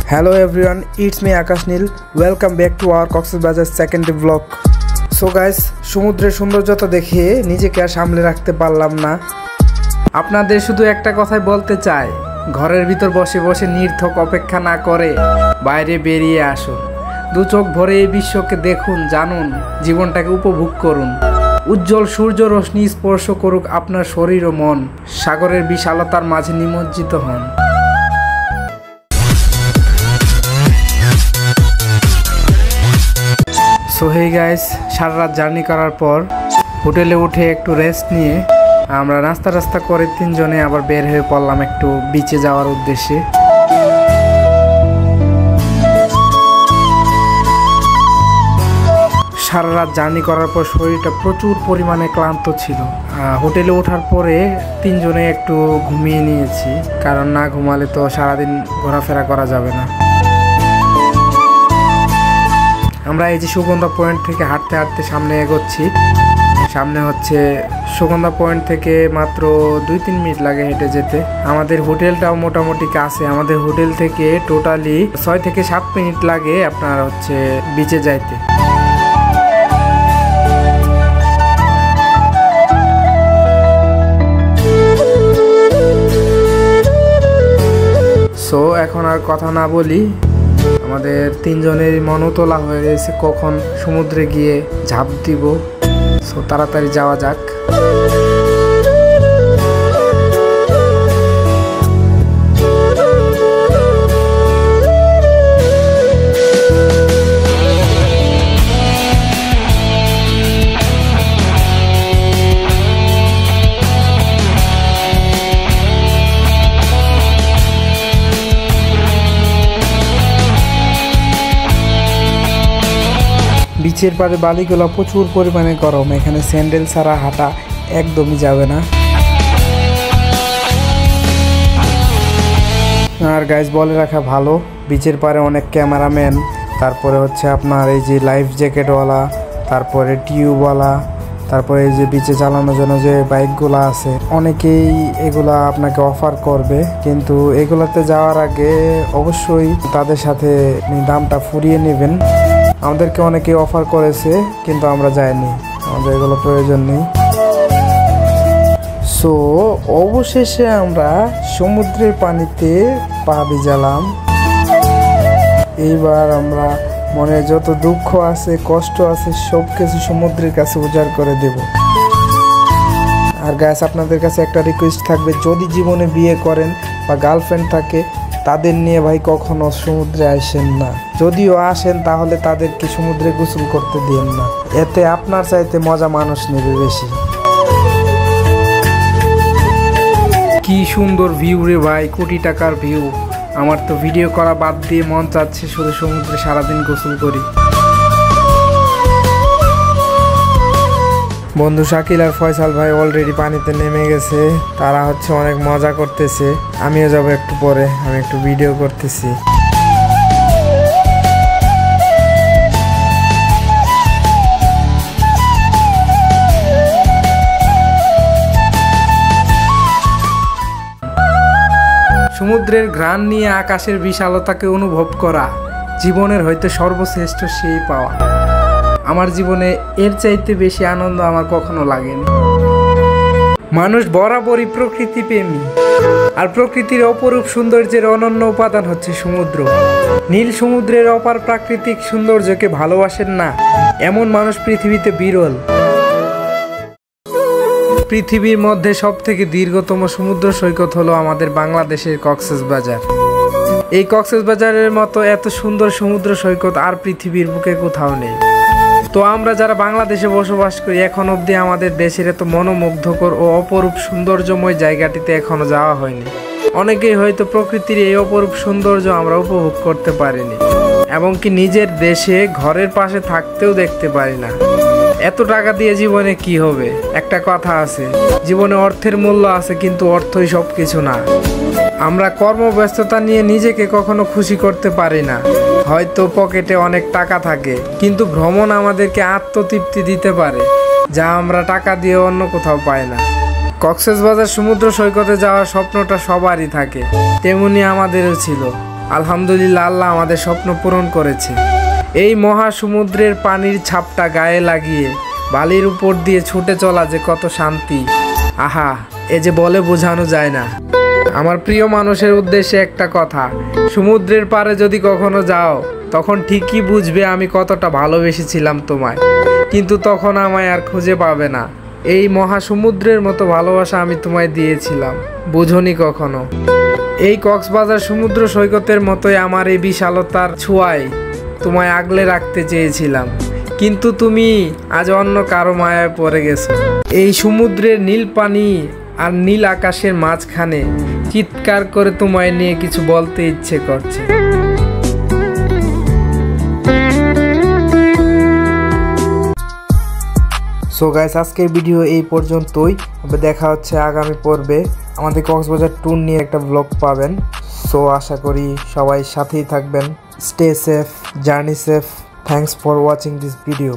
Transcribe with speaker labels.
Speaker 1: Hello everyone, it's me Akash Nil. Welcome back to our Coxbazaar second vlog. So guys, সমুদ্রের সৌন্দর্যতা দেখে নিজেকে আর সামলে রাখতে পারলাম না। আপনাদের শুধু একটা কথাই বলতে চাই, ঘরের ভিতর বসে বসে নির্থক অপেক্ষা না করে বাইরে বেরিয়ে আসুন। দু চোখ ভরে এই বিশ্বকে দেখুন, জানুন, জীবনটাকে উপভোগ করুন। উজ্জ্বল সূর্য রশ্মি স্পর্শ করুক আপনার শরীর ও মন, সাগরের বিশালতার মাঝে নিমজ্জিত হন। সো হে গাইস, সারা রাত জার্নি করার পর হোটেলে উঠে একটু রেস্ট নিয়ে আমরা নাস্তা করে তিনজনে আবার বের হয়ে পড়লাম একটু বিচে যাওয়ার উদ্দেশ্যে। সারা রাত জার্নি করার পর শরীরটা প্রচুর পরিমাণে ক্লান্ত ছিল। হোটেলে ওঠার পরে তিনজনে একটু ঘুমিয়ে নিয়েছি, কারণ না ঘুমালে তো সারাদিন ঘোরাফেরা করা যাবে না। আমরা এই যে সুগন্ধা পয়েন্ট থেকে হাঁটতে হাঁটতে সামনে এগোচ্ছি। সামনে হচ্ছে সুগন্ধা পয়েন্ট থেকে মাত্র 2-3 মিনিট লাগে হেঁটে যেতে। আমাদের হোটেলটাও মোটামুটি কাছে, আমাদের হোটেল থেকে টোটালি 6 থেকে 7 মিনিট লাগে আপনার হচ্ছে বিচে যাইতে। সো এখন আর কথা না বলি, আমাদের তিনজনের মনও তোলা হয়ে গেছে কখন সমুদ্রে গিয়ে ঝাঁপ দিব। সো তাড়াতাড়ি যাওয়া যাক। বিচের পাড়ে বালিগুলো প্রচুর পরিমাণে গরম, এখানে স্যান্ডেল ছাড়া হাঁটা একদমই যাবে না। আর গাইজ বলে রাখা ভালো, বিচের পাড়ে অনেক ক্যামেরাম্যান, তারপরে হচ্ছে আপনার এই যে লাইফ জ্যাকেটওয়ালা, তারপরে টিউবওয়ালা, তারপরে এই যে বিচে চালানোর জন্য যে বাইকগুলো আছে, অনেকেই এগুলা আপনাকে অফার করবে, কিন্তু এগুলাতে যাওয়ার আগে অবশ্যই তাদের সাথে দামটা ফুরিয়ে নেবেন। আমাদেরকে অনেকে অফার করেছে, কিন্তু আমরা যাইনি, আমাদের এগুলো প্রয়োজন নেই। সো অবশেষে আমরা সমুদ্রের পানিতে পা ভিজালাম। এইবার আমরা মনে যত দুঃখ আছে, কষ্ট আছে, সব কিছু সমুদ্রের কাছে উজাড় করে দেব। আর গাইস, আপনাদের কাছে একটা রিকোয়েস্ট থাকবে, যদি জীবনে বিয়ে করেন বা গার্লফ্রেন্ড থাকে, তাদের নিয়ে ভাই কখনো সমুদ্রে আসেন না। যদিও আসেন তাহলে তাদেরকে সমুদ্রে গোসল করতে দিন না, এতে আপনার চাইতে মজা মানুষ নেবে বেশি। কি সুন্দর ভিউ রে ভাই, কোটি টাকার ভিউ। আমার তো ভিডিও করা বাদ দিয়ে মন চাচ্ছে শুধু সমুদ্রে সারাদিন গোসল করি। বন্ধু শাকিল আর ফয়সাল ভাই অলরেডি পানিতে নেমে গেছে, তারা হচ্ছে অনেক মজা করতেছে। আমিও যাবো একটু পরে, আমি একটু ভিডিও করতেছি। সমুদ্রের ঘ্রাণ নিয়ে আকাশের বিশালতাকে অনুভব করা জীবনের হয়তো সর্বশ্রেষ্ঠ সেই পাওয়া। আমার জীবনে এর চাইতে বেশি আনন্দ আমার কখনো লাগেনি। মানুষ বরাবরই প্রকৃতি প্রেমী, আর প্রকৃতির অপরূপ সৌন্দর্যের অনন্য উপাদান হচ্ছে সমুদ্র। নীল সমুদ্রের অপার প্রাকৃতিক সৌন্দর্যকে ভালোবাসেন না এমন মানুষ পৃথিবীতে বিরল। পৃথিবীর মধ্যে সবথেকে দীর্ঘতম সমুদ্র সৈকত হলো আমাদের বাংলাদেশের কক্সবাজার। এই কক্সবাজারের মতো এত সুন্দর সমুদ্র সৈকত আর পৃথিবীর বুকে কোথাও নেই। তো আমরা যারা বাংলাদেশে বসবাস করি, এখন অবধি আমাদের দেশের এত মনোমুগ্ধকর ও অপরূপ সৌন্দর্যময় জায়গাটিতে এখনো যাওয়া হয়নি। অনেকেই হয়তো প্রকৃতির এই অপরূপ সৌন্দর্য আমরা উপভোগ করতে পারিনি, এমনকি নিজের দেশে ঘরের পাশে থাকতেও দেখতে পারি না। এত টাকা দিয়ে জীবনে কি হবে? একটা কথা আছে, জীবনে অর্থের মূল্য আছে, কিন্তু অর্থই সব কিছু না। আমরা কর্মব্যস্ততা নিয়ে নিজেকে কখনো খুশি করতে পারি না। হয়তো পকেটে অনেক টাকা থাকে, কিন্তু ভ্রমণ আমাদেরকে আত্মতৃপ্তি দিতে পারে, যা আমরা টাকা দিয়ে অন্য কোথাও পাই না। কক্সবাজার সমুদ্র সৈকতে যাওয়ার স্বপ্নটা সবারই থাকে, তেমনি আমাদেরও ছিল। আলহামদুলিল্লাহ, আল্লাহ আমাদের স্বপ্ন পূরণ করেছে। এই মহাসমুদ্রের পানির ছাপটা গায়ে লাগিয়ে বালির উপর দিয়ে ছুটে চলা যে কত শান্তি, আহা, এ যে বলে বোঝানো যায় না। আমার প্রিয় মানুষের উদ্দেশ্যে একটা কথা, সমুদ্রের পাড়ে যদি কখনো যাও তখন ঠিকই বুঝবে আমি কতটা ভালোবেসেছিলাম তোমায়, কিন্তু তখন আমায় আর খুঁজে পাবে না। এই মহাসমুদ্রের মতো ভালোবাসা আমি তোমায় দিয়েছিলাম, বুঝোনি কখনো। এই কক্সবাজার সমুদ্র সৈকতের মতোই আমার এই বিশালতার ছোঁয়ায় তোমায় আগলে রাখতে চেয়েছিলাম, কিন্তু তুমি আজ অন্য কারো মায়ায় পড়ে গেছো। এই সমুদ্রের নীল পানি আর নীল আকাশের মাঝখানে চিৎকার করে তোমায় নিয়ে কিছু বলতে ইচ্ছে করছে। সো গাইস, আজকের ভিডিও এই পর্যন্তই। দেখা হচ্ছে আগামী পর্বে। আমাদের কক্সবাজার ট্যুর নিয়ে একটা ব্লগ পাবেন। সো আশা করি সবাই সাথেই থাকবেন। Stay safe, journey safe. Thanks for watching this video.